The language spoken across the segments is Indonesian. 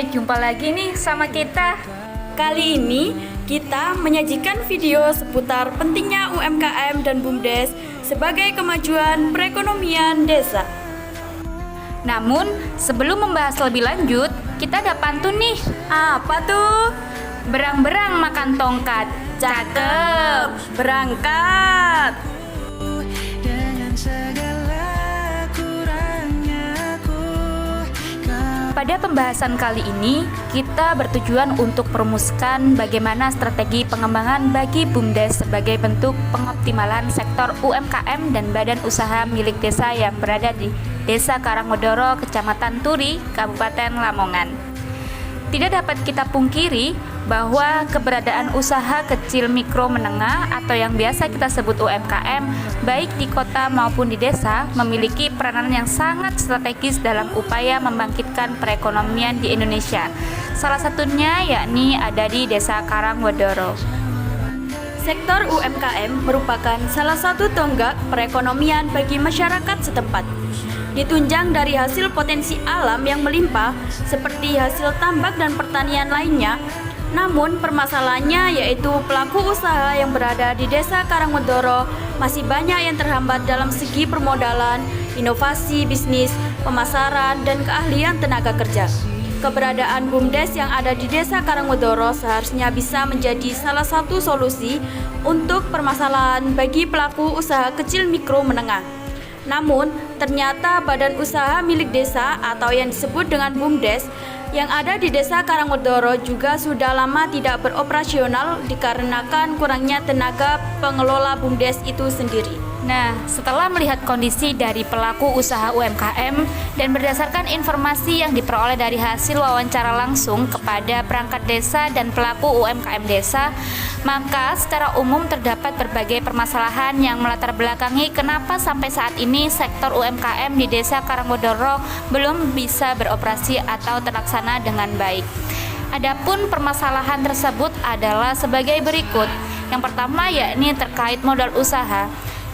jumpa lagi nih sama kita. Kali ini kita menyajikan video seputar pentingnya UMKM dan BUMDes sebagai kemajuan perekonomian desa. Namun, sebelum membahas lebih lanjut, kita ada pantun nih. Apa tuh? Berang-berang makan tongkat. Cakep, berangkat. Pada pembahasan kali ini, kita bertujuan untuk merumuskan bagaimana strategi pengembangan bagi BUMDes sebagai bentuk pengoptimalan sektor UMKM dan badan usaha milik desa yang berada di Desa Karangmodoro, Kecamatan Turi, Kabupaten Lamongan. Tidak dapat kita pungkiri bahwa keberadaan usaha kecil mikro menengah atau yang biasa kita sebut UMKM baik di kota maupun di desa memiliki peranan yang sangat strategis dalam upaya membangkitkan perekonomian di Indonesia. Salah satunya yakni ada di Desa Karangmodoro. Sektor UMKM merupakan salah satu tonggak perekonomian bagi masyarakat setempat. Ditunjang dari hasil potensi alam yang melimpah seperti hasil tambak dan pertanian lainnya. Namun permasalahannya yaitu pelaku usaha yang berada di Desa Karangmodoro masih banyak yang terhambat dalam segi permodalan, inovasi bisnis, pemasaran, dan keahlian tenaga kerja. Keberadaan BUMDes yang ada di Desa Karangmodoro seharusnya bisa menjadi salah satu solusi untuk permasalahan bagi pelaku usaha kecil mikro menengah. Namun, ternyata badan usaha milik desa atau yang disebut dengan BUMDes yang ada di Desa Karangmodoro juga sudah lama tidak beroperasional dikarenakan kurangnya tenaga pengelola BUMDes itu sendiri. Nah, setelah melihat kondisi dari pelaku usaha UMKM dan berdasarkan informasi yang diperoleh dari hasil wawancara langsung kepada perangkat desa dan pelaku UMKM desa, maka secara umum terdapat berbagai permasalahan yang melatar belakangi kenapa sampai saat ini sektor UMKM di Desa Karangmodoro belum bisa beroperasi atau terlaksana dengan baik. Adapun permasalahan tersebut adalah sebagai berikut. Yang pertama yakni terkait modal usaha.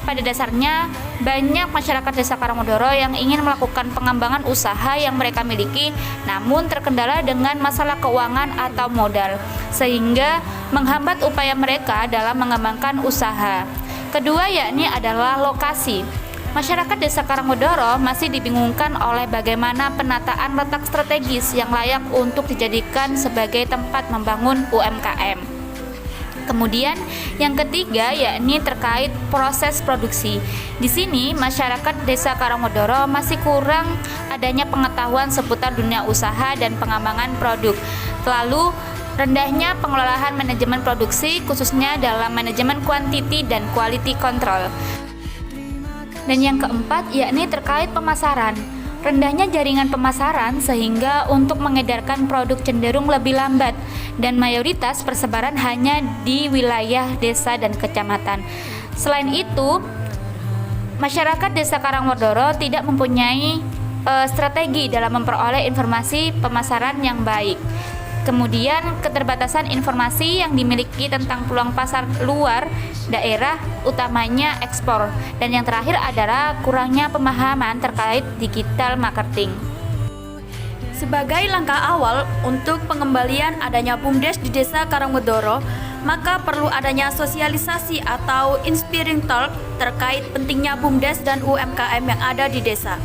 Pada dasarnya, banyak masyarakat Desa Karangmodoro yang ingin melakukan pengembangan usaha yang mereka miliki, namun terkendala dengan masalah keuangan atau modal, sehingga menghambat upaya mereka dalam mengembangkan usaha. Kedua yakni adalah lokasi. Masyarakat Desa Karangmodoro masih dibingungkan oleh bagaimana penataan letak strategis yang layak untuk dijadikan sebagai tempat membangun UMKM. Kemudian yang ketiga yakni terkait proses produksi. Di sini masyarakat Desa Karangmodoro masih kurang adanya pengetahuan seputar dunia usaha dan pengembangan produk. Lalu rendahnya pengelolaan manajemen produksi khususnya dalam manajemen quantity dan quality control. Dan yang keempat yakni terkait pemasaran. Rendahnya jaringan pemasaran sehingga untuk mengedarkan produk cenderung lebih lambat dan mayoritas persebaran hanya di wilayah desa dan kecamatan. Selain itu, masyarakat Desa Karangmodoro tidak mempunyai strategi dalam memperoleh informasi pemasaran yang baik. Kemudian keterbatasan informasi yang dimiliki tentang peluang pasar luar daerah, utamanya ekspor. Dan yang terakhir adalah kurangnya pemahaman terkait digital marketing. Sebagai langkah awal untuk pengembalian adanya BUMDes di Desa Karangmodoro, maka perlu adanya sosialisasi atau inspiring talk terkait pentingnya BUMDes dan UMKM yang ada di desa.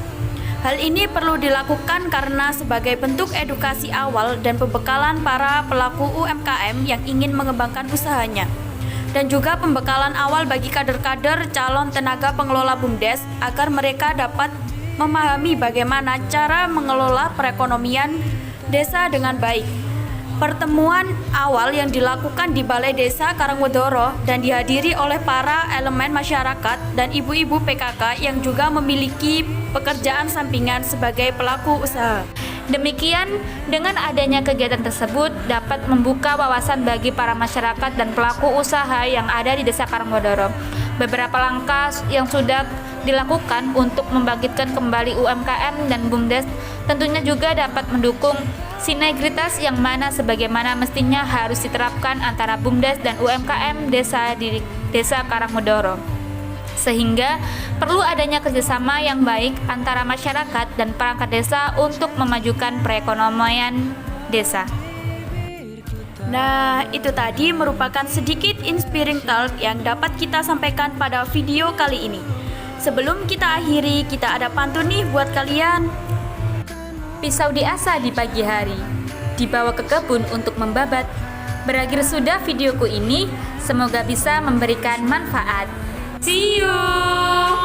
Hal ini perlu dilakukan karena sebagai bentuk edukasi awal dan pembekalan para pelaku UMKM yang ingin mengembangkan usahanya. Dan juga pembekalan awal bagi kader-kader calon tenaga pengelola BUMDes agar mereka dapat memahami bagaimana cara mengelola perekonomian desa dengan baik. Pertemuan awal yang dilakukan di Balai Desa Karangmodoro dan dihadiri oleh para elemen masyarakat dan ibu-ibu PKK yang juga memiliki pekerjaan sampingan sebagai pelaku usaha. Demikian, dengan adanya kegiatan tersebut dapat membuka wawasan bagi para masyarakat dan pelaku usaha yang ada di Desa Karangmodoro. Beberapa langkah yang sudah dilakukan untuk membangkitkan kembali UMKM dan BUMDes tentunya juga dapat mendukung sinergitas yang mana sebagaimana mestinya harus diterapkan antara BUMDes dan UMKM desa di Desa Karangmodoro. Sehingga perlu adanya kerjasama yang baik antara masyarakat dan perangkat desa untuk memajukan perekonomian desa. Nah, itu tadi merupakan sedikit inspiring talk yang dapat kita sampaikan pada video kali ini. Sebelum kita akhiri, kita ada pantun nih buat kalian. Pisau diasah di pagi hari, dibawa ke kebun untuk membabat. Berakhir sudah videoku ini, semoga bisa memberikan manfaat. See you!